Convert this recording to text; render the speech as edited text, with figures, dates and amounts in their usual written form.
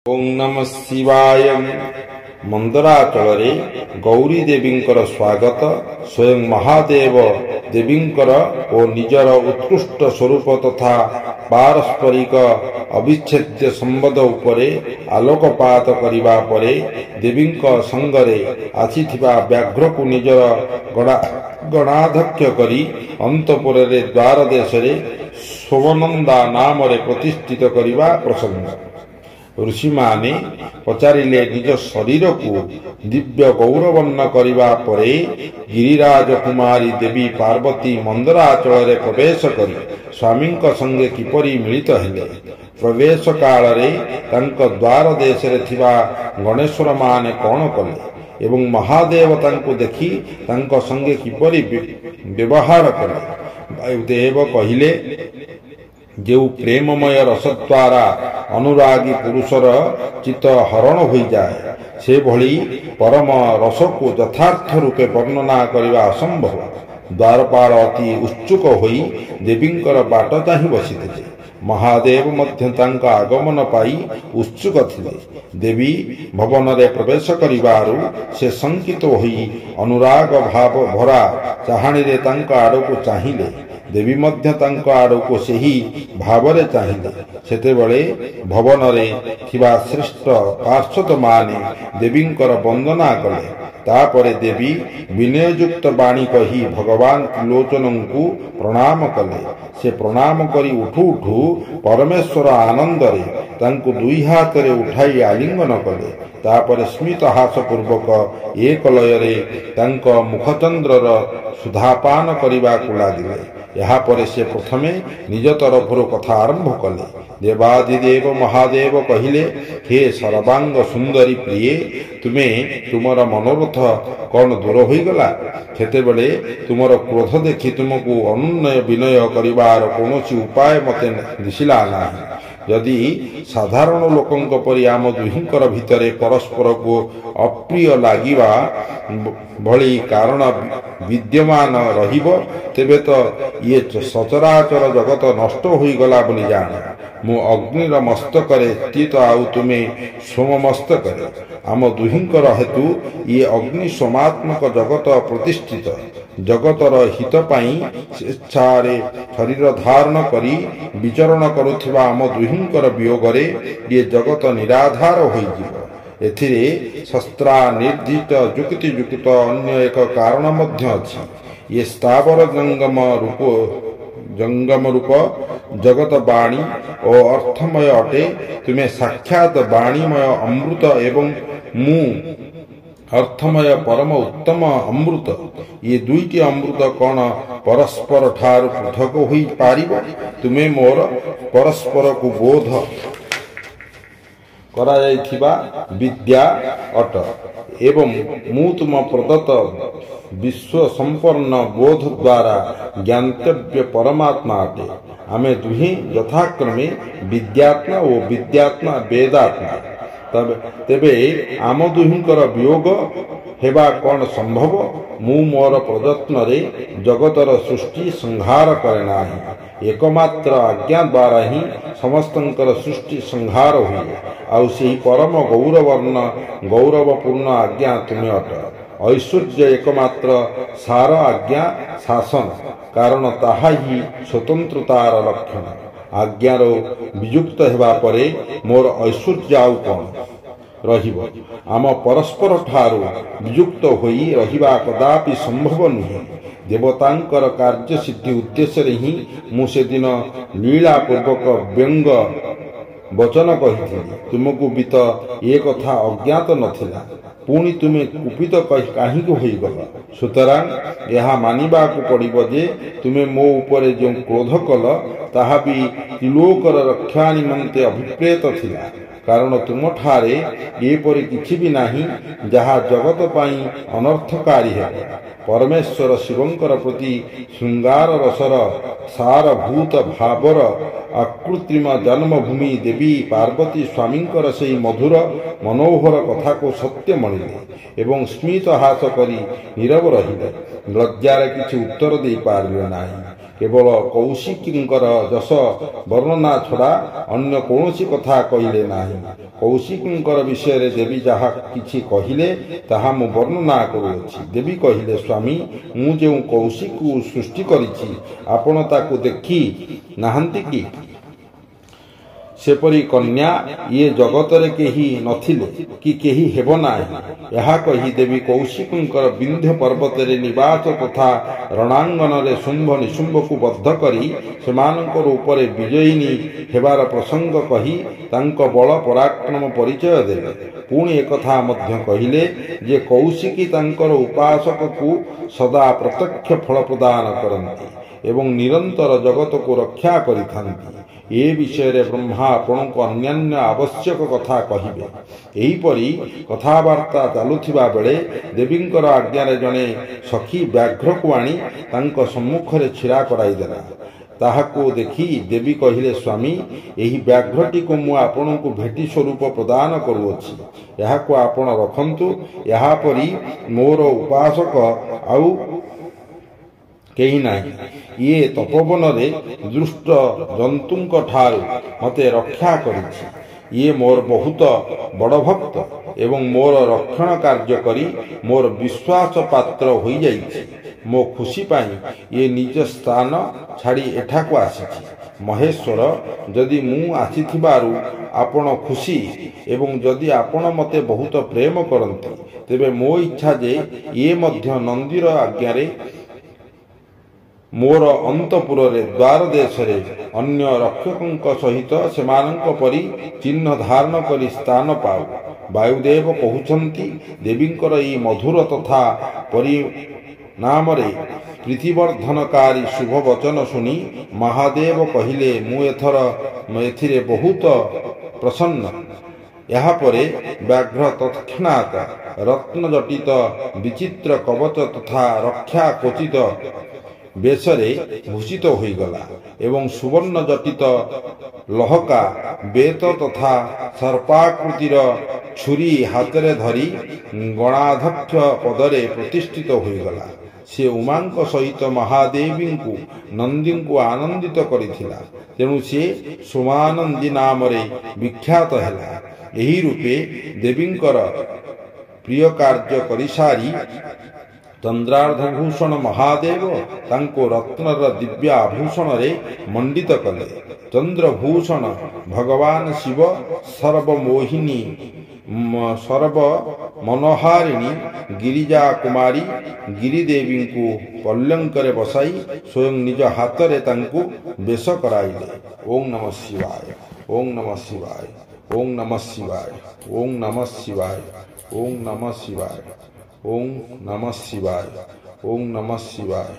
ओं नमः शिवाय। मंदराचल गौरी देवींकर स्वागत स्वयं महादेव देवींकर ओ निजर उत्कृष्ट स्वरूप तथा पारस्परिक अविच्छेद्य संबंध उपरे आलोकपात करिबा परे देवींक संगरे आसीथिबा व्याघ्र को निजर गणाध्यक्ष करी अंतपुरे द्वार देश सोमनंदा नाम प्रतिष्ठित करिबा प्रसंग। ऋषि माने पचारिले निज शरीर को दिव्य गौरवर्ण करिबा परे गिरिराज कुमारी देवी पार्वती मंदराचल प्रवेश करी स्वामी संगे किपरि मिलित हेले। प्रवेश काल रे तांक द्वार देश रे थिबा गणेश्वर माने कौन कले एवं महादेव तांको देखि तांक संगे किपरि व्यवहार कले। वायुदेव कहिले जो प्रेममय रस द्वारा अनुरागी पुरुषर चित्त हरण हो जाए से भली परम रस को यथार्थ रूपे वर्णना करने असंभव। द्वारपाल अति उत्सुक होई देवींकर बाट चाहि बसिथिले। महादेव मध्य तांका आगमन पाई उत्सुक थिले। देवी भवन रे प्रवेश करिबारु से शंकित होई अनुराग भाव भरा चाहाणी रे तांका आड़को चाहिले। देवी मध्य तांको आड़को सेही भावरे चाहिले। सेतेबेले भवन रे थिबा श्रेष्ठ पार्षद माने देवींकर वंदना कले। तापरे देवी विनययुक्त बाणी कही भगवान त्रिलोचन को प्रणाम कले। से प्रणाम करी उठू उठू परमेश्वर आनंद रे तांको दुई हाथ रे उठाई आलिंगन कले। तापरे स्मित हास पूर्वक एक लय रे तांको मुखचंद्रर सुधापान करिबा को लागिले। यहाँ पर से प्रथमे निज तरफर कथा आरंभ कले। देवादिदेव महादेव कहिले, हे सर्वांग सुंदरी प्रिय, तुमे तुमर मनोरथ कौन दूर हो गला? सेतेबेले तुमर क्रोध देखि तुमको अनुनय विनय करिबार कौनसी उपाय मते दिसिला नाही। यदि साधारण लोकंक परि आम दुहिंकर भितरे परस्पर को अप्रिय लागिबा भली कारण विद्यमान रहिबो तेबे तो ये सचराचर जगत नष्ट होई गला बोली जाने। मु अग्निर मस्तकरे स्थित आउ तुमे सोम मस्तकरे। आम दुहिंकर हेतु ये अग्नि सोमात्मक जगत प्रतिष्ठित। जगतर हित पाई स्वेच्छारे शरीर धारण करी विचरण करुथिबा आम दुहिंकर वियोगरे ये जगत निराधार होइजिबो। एथिरे शस्त्रा निर्दिष्ट जुक्ति जुक्त अन्य एक कारण मध्य अछि। ये स्थावर जंगम रूप जगत वाणी और अर्थमय अटे। तुम्हें साक्षात वाणीमय अमृत एवं मु अर्थमय परम उत्तम अमृत। ये दुईटी अमृत कौन परस्पर ठार पृथक होई पारिबो? तुम्हें मोर परस्पर को बोध करा जाइथिबा विद्या अट एवं मु तुम प्रदत्त विश्व संपन्न बोध द्वारा ज्ञातव्य परमात्मा अटे। आमे दुहि यथाक्रमे विद्यात्मा और विद्यात्मा वेदात्मा। तेबे आम दुहिंकर वियोग हेबा कौन संभव? मु मोर प्रयत्न रे जगतर सृष्टि संहार करे नाही। एकमात्र आज्ञा द्वारा ही समस्तंकर सृष्टि संहार हुए। आउ सेही परम गौरवपूर्ण आज्ञा तुम्हें अट। ऐश्वर्य एकमात्र सार आज्ञा शासन, कारण ताहा ही स्वतंत्रतार लक्षण। आज्ञार वियुक्त हेबा परे मोर ऐश्वर्य आउ कौन रहिबो? आम परस्पर ठारू वियुक्त होई रहिबा कदापि संभव नुहे। देवतांकर कार्य सिद्धि उद्देश्य ही मु से दिन लीला पूर्वक व्यंग वचन कही। तुमको भी तो ये कथा अज्ञात नथिला। पुणी तुम्हें कुपित कहीं होईगल। सुतरां यह मानिबा को पड़िबो जे तुम्हें मो उपरे जो क्रोध कल ताहा भी त्रिलोकर रक्षा निमंते अभिप्रेत थिला। कारण तुम ठारे ये परि किछि भी नाही जहा जगत पाई अनर्थकारी है। परमेश्वर शिवंकर प्रति श्रृंगार रसर सारभूत भावर अकृत्रिम जन्मभूमि देवी पार्वती स्वामींकर से मधुर मनोहर कथा को सत्य मणिले एवं स्मित हास करी नीरव रहिले। लज्जार किछि उत्तर दे पारिले नाही। କେବଳ କୌଶିକୀଙ୍କର ଯଶ ବର୍ଣ୍ଣନା ଛଡ଼ା ଅନ୍ୟ କୌଣସି କଥା କହିଲେ ନାହିଁ। କୌଶିକୀଙ୍କର ବିଷୟରେ ଦେବୀ ଯାହା କିଛି କହିଲେ ତାହା ମୁଁ ବର୍ଣ୍ଣନା କରୁଅଛି। ଦେବୀ କହିଲେ, ସ୍ୱାମୀ, ମୁଁ ଯେଉଁ କୌଶିକକୁ ସୃଷ୍ଟି କରିଛି ଆପଣ ତାକୁ ଦେଖି ନାହାନ୍ତି କି? ସେପରି କନ୍ୟା ଇଏ ଜଗତରେ କେହି ନଥିଲେ କି କେହି ହେବ ନାହିଁ। ଏହା କହି ଦେବୀ କୌଶିକଙ୍କର ବିନ୍ଧ୍ୟ ପର୍ବତରେ ନିବାସ ତଥା ରଣାଙ୍ଗନରେ ଶୁମ୍ଭ ନିଶୁମ୍ଭକୁ ବଦ୍ଧ କରି ସେମାନଙ୍କର ଉପରେ ବିଜୟିନୀ ହେବାର ପ୍ରସଙ୍ଗ କହି ତାଙ୍କ ବଳ ପରାକ୍ରମ ପରିଚୟ ଦେଲେ। ପୁଣି ଏକଥା ମଧ୍ୟ କହିଲେ ଯେ କୌଶିକୀ ତାଙ୍କର ଉପାସକକୁ ସଦା ପ୍ରତ୍ୟକ୍ଷ ଫଳ ପ୍ରଦାନ କରନ୍ତି ଏବଂ ନିରନ୍ତର ଜଗତକୁ ରକ୍ଷା କରିଥାନ୍ତି। ଏ ବିଷୟରେ ବ୍ରହ୍ମା ଆପଣଙ୍କୁ ଅନ୍ୟାନ୍ୟ ଆବଶ୍ୟକ କଥା କହିବେ। ଏହିପରି କଥାବାର୍ତ୍ତା ଚାଲୁଥିବା ବେଳେ ଦେବୀଙ୍କର ଆଜ୍ଞାରେ ଜଣେ ସଖୀ ବ୍ୟାଘ୍ରକୁ ଆଣି ତାଙ୍କ ସମ୍ମୁଖରେ ଛିଡ଼ା କରାଇଦେଲା। ତାହାକୁ ଦେଖି ଦେବୀ କହିଲେ, ସ୍ୱାମୀ, ଏହି ବ୍ୟାଘ୍ରଟିକୁ ମୁଁ ଆପଣଙ୍କୁ ଭେଟି ସ୍ୱରୂପ ପ୍ରଦାନ କରୁଅଛି। ଏହାକୁ ଆପଣ ରଖନ୍ତୁ। ଏହାପରି ମୋର ଉପାସକ ଆଉ କେହି ନାହିଁ। ଇଏ ତପୋବନରେ ଦୁଷ୍ଟ ଜନ୍ତୁଙ୍କ ଠାରୁ ମୋତେ ରକ୍ଷା କରିଛି। ଇଏ ମୋର ବହୁତ ବଡ଼ ଭକ୍ତ ଏବଂ ମୋର ରକ୍ଷଣ କାର୍ଯ୍ୟ କରି ମୋର ବିଶ୍ୱାସ ପାତ୍ର ହୋଇଯାଇଛି। ମୋ ଖୁସି ପାଇଁ ଇଏ ନିଜ ସ୍ଥାନ ଛାଡ଼ି ଏଠାକୁ ଆସିଛି। ମହେଶ୍ୱର, ଯଦି ମୁଁ ଆସିଥିବାରୁ ଆପଣ ଖୁସି ଏବଂ ଯଦି ଆପଣ ମୋତେ ବହୁତ ପ୍ରେମ କରନ୍ତି ତେବେ ମୋ ଇଚ୍ଛା ଯେ ଇଏ ମଧ୍ୟ ନନ୍ଦୀର ଆଜ୍ଞାରେ ମୋର ଅନ୍ତପୁରରେ ଦ୍ୱାର ଦେଶରେ ଅନ୍ୟ ରକ୍ଷକଙ୍କ ସହିତ ସେମାନଙ୍କ ପରି ଚିହ୍ନ ଧାରଣ କରି ସ୍ଥାନ ପାଉ। ବାୟୁଦେବ କହୁଛନ୍ତି, ଦେବୀଙ୍କର ଏହି ମଧୁର ତଥା ପରିଣାମରେ ପ୍ରୀତିବର୍ଦ୍ଧନକାରୀ ଶୁଭ ବଚନ ଶୁଣି ମହାଦେବ କହିଲେ, ମୁଁ ଏଥିରେ ବହୁତ ପ୍ରସନ୍ନ। ଏହାପରେ ବ୍ୟାଘ୍ର ତତ୍କ୍ଷଣାତ୍ ରତ୍ନଜଟିତ ବିଚିତ୍ର କବଚ ତଥା ରକ୍ଷା କୋଚିତ ବେଶରେ ଭୂଷିତ ହୋଇଗଲା ଏବଂ ସୁବର୍ଣ୍ଣ ଜଟିତ ଲହକା ବେତ ତଥା ସର୍ପାକୃତିର ଛୁରୀ ହାତରେ ଧରି ଗଣାଧ୍ୟକ୍ଷ ପଦରେ ପ୍ରତିଷ୍ଠିତ ହୋଇଗଲା। ସେ ଉମାଙ୍କ ସହିତ ମହାଦେବୀଙ୍କୁ ନନ୍ଦୀଙ୍କୁ ଆନନ୍ଦିତ କରିଥିଲା। ତେଣୁ ସେ ସୋମାନନ୍ଦୀ ନାମରେ ବିଖ୍ୟାତ ହେଲା। ଏହି ରୂପେ ଦେବୀଙ୍କର ପ୍ରିୟ କାର୍ଯ୍ୟ କରିସାରି ଚନ୍ଦ୍ରାର୍ଦ୍ଧଭୂଷଣ ମହାଦେବ ତାଙ୍କୁ ରତ୍ନର ଦିବ୍ୟ ଆଭୂଷଣରେ ମଣ୍ଡିତ କଲେ। ଚନ୍ଦ୍ରଭୂଷଣ ଭଗବାନ ଶିବ ସର୍ବମୋହିନୀ ସର୍ବମନୋହାରିଣୀ ଗିରିଜା କୁମାରୀ ଗିରିଦେବୀଙ୍କୁ ପଲ୍ଲଙ୍କରେ ବସାଇ ସ୍ୱୟଂ ନିଜ ହାତରେ ତାଙ୍କୁ ବେଶ କରାଇଲେ। ଓಂ ନମଃ ଶିବାୟ, ଓಂ ନମଃ ଶିବାୟ, ଓಂ ନମଃ ଶିବାୟ, ଓಂ ନମଃ ଶିବାୟ, ଓಂ ନମଃ ଶିବାୟ, ଓಂ ନମଃ ଶିବାୟ, ଓಂ ନମଃ ଶିବାୟ,